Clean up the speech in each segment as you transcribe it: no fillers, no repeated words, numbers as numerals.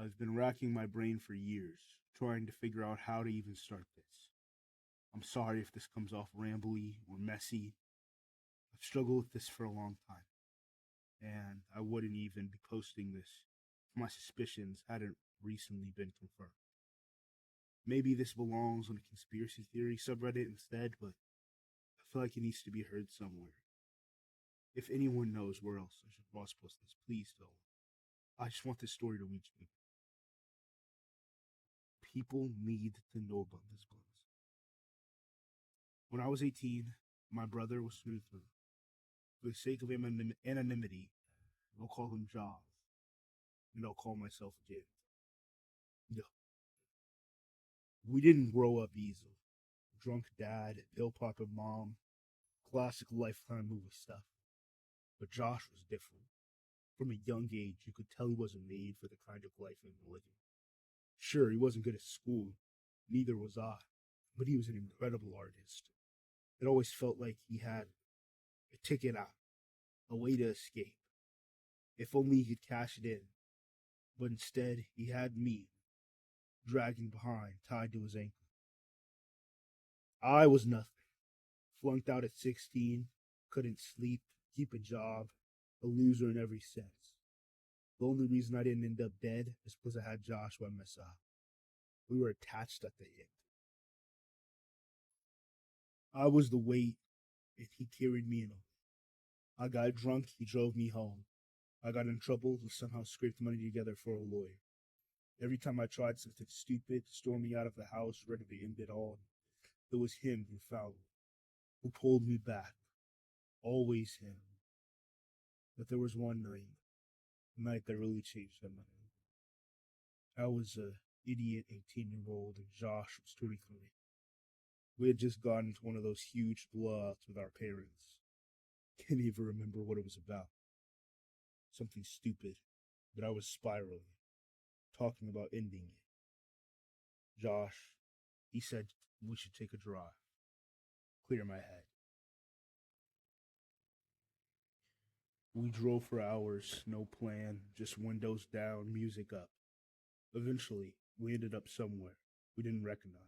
I've been racking my brain for years, trying to figure out how to even start this. I'm sorry if this comes off rambly or messy. I've struggled with this for a long time, and I wouldn't even be posting this if my suspicions hadn't recently been confirmed. Maybe this belongs on a conspiracy theory subreddit instead, but I feel like it needs to be heard somewhere. If anyone knows where else I should cross post this, please don't. I just want this story to reach people. People need to know about this place. When I was 18, my brother was smooth through. For the sake of anonymity, I'll call him Jaws, and I'll call myself Jim. Yeah. We didn't grow up easy. Drunk dad, pill popping mom, classic Lifetime movie stuff. But Josh was different. From a young age, you could tell he wasn't made for the kind of life he was living. Sure, he wasn't good at school, neither was I, but he was an incredible artist. It always felt like he had a ticket out, a way to escape. If only he could cash it in. But instead, he had me, dragging behind, tied to his ankle. I was nothing. Flunked out at 16, couldn't sleep, keep a job, a loser in every sense. The only reason I didn't end up dead is because I had Josh by my side. We were attached at the hip. I was the weight, and he carried me in. I got drunk, he drove me home. I got in trouble, he somehow scraped money together for a lawyer. Every time I tried something stupid to storm me out of the house, ready to end it all, it was him who found me, who pulled me back. Always him. But there was one night, a night that really changed my mind. I was a idiot 18-year-old and Josh was 23. We had just gotten into one of those huge blowouts with our parents. Can't even remember what it was about. Something stupid, but I was spiraling, talking about ending it. Josh, he said we should take a drive, clear my head. We drove for hours, no plan, just windows down, music up. Eventually, we ended up somewhere we didn't recognize.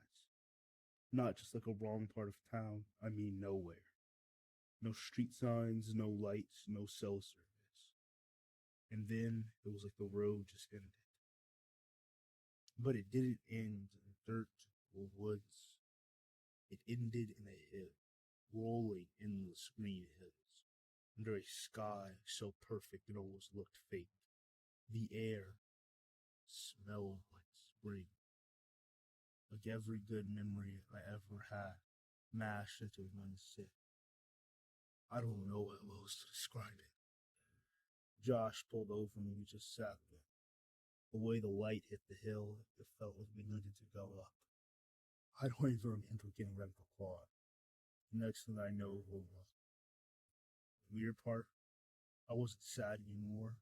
Not just like a wrong part of town, I mean nowhere. No street signs, no lights, no cell service. And then it was like the road just ended. But it didn't end in dirt or woods. It ended in a hill, rolling endless green hills, under a sky so perfect it almost looked fake. The air smelled like spring, like every good memory I ever had, mashed into one sip. I don't know how else to describe it. Josh pulled over and we just sat there. The way the light hit the hill, it felt like we needed to go up. I don't even remember getting out of the car. The next thing I know, the weird part, I wasn't sad anymore.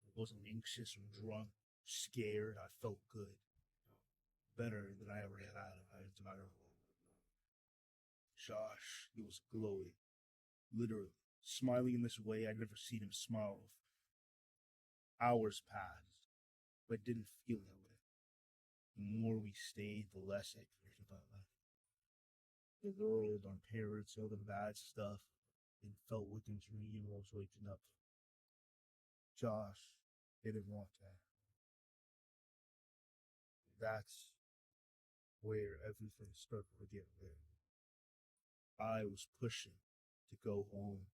I wasn't anxious or drunk, or scared. I felt good. Better than I ever had in my entire life. Josh, he was glowing. Literally, smiling in this way I'd never seen him smile before. Hours passed, but it didn't feel that way. The more we stayed, the less I cared about life. The world, our parents, all the bad stuff, and felt Wickham's renewals waking up. Josh didn't want that. That's where everything started to get weird. I was pushing to go home.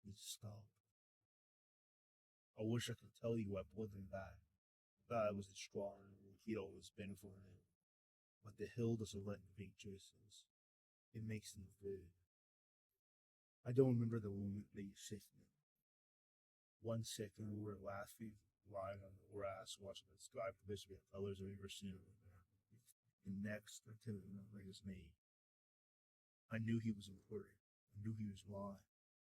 He stopped. I wish I could tell you I wasn't that I wasn't strong and he'd always been for him. But the hill doesn't let me make choices. It makes them vivid. I don't remember the moment that you saved me. 1 second we were laughing, lying on the grass, watching the sky for this colors I've ever seen. And next, I couldn't remember his name. I knew he was important. I knew he was mine.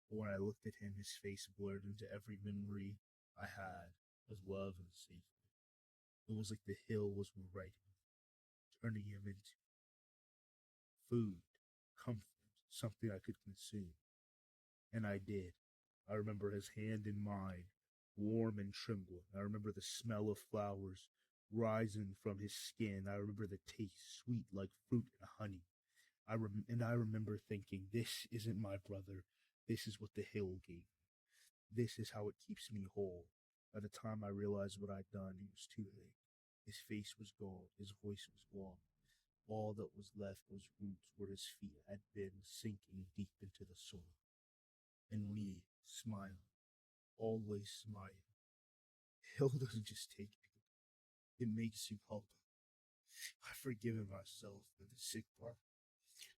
But when I looked at him, his face blurred into every memory I had of love and safety. It was like the hill was rewriting, turning him into food, comfort, something I could consume. And I did. I remember his hand in mine, warm and trembling. I remember the smell of flowers rising from his skin. I remember the taste, sweet like fruit and honey. I remember thinking, this isn't my brother. This is what the hill gave me. This is how it keeps me whole. By the time I realized what I'd done, it was too late. His face was gone. His voice was gone. All that was left was roots where his feet had been sinking deep into the soil. And me, smiling, always smiling. Hill doesn't just take you, it makes you humble. I've forgiven myself for the sick part.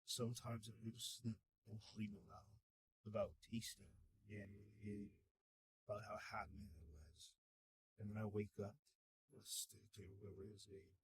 Sometimes I lose sleep and dream about tasting and about how happy I was. And when I wake up, I still can't remember his name.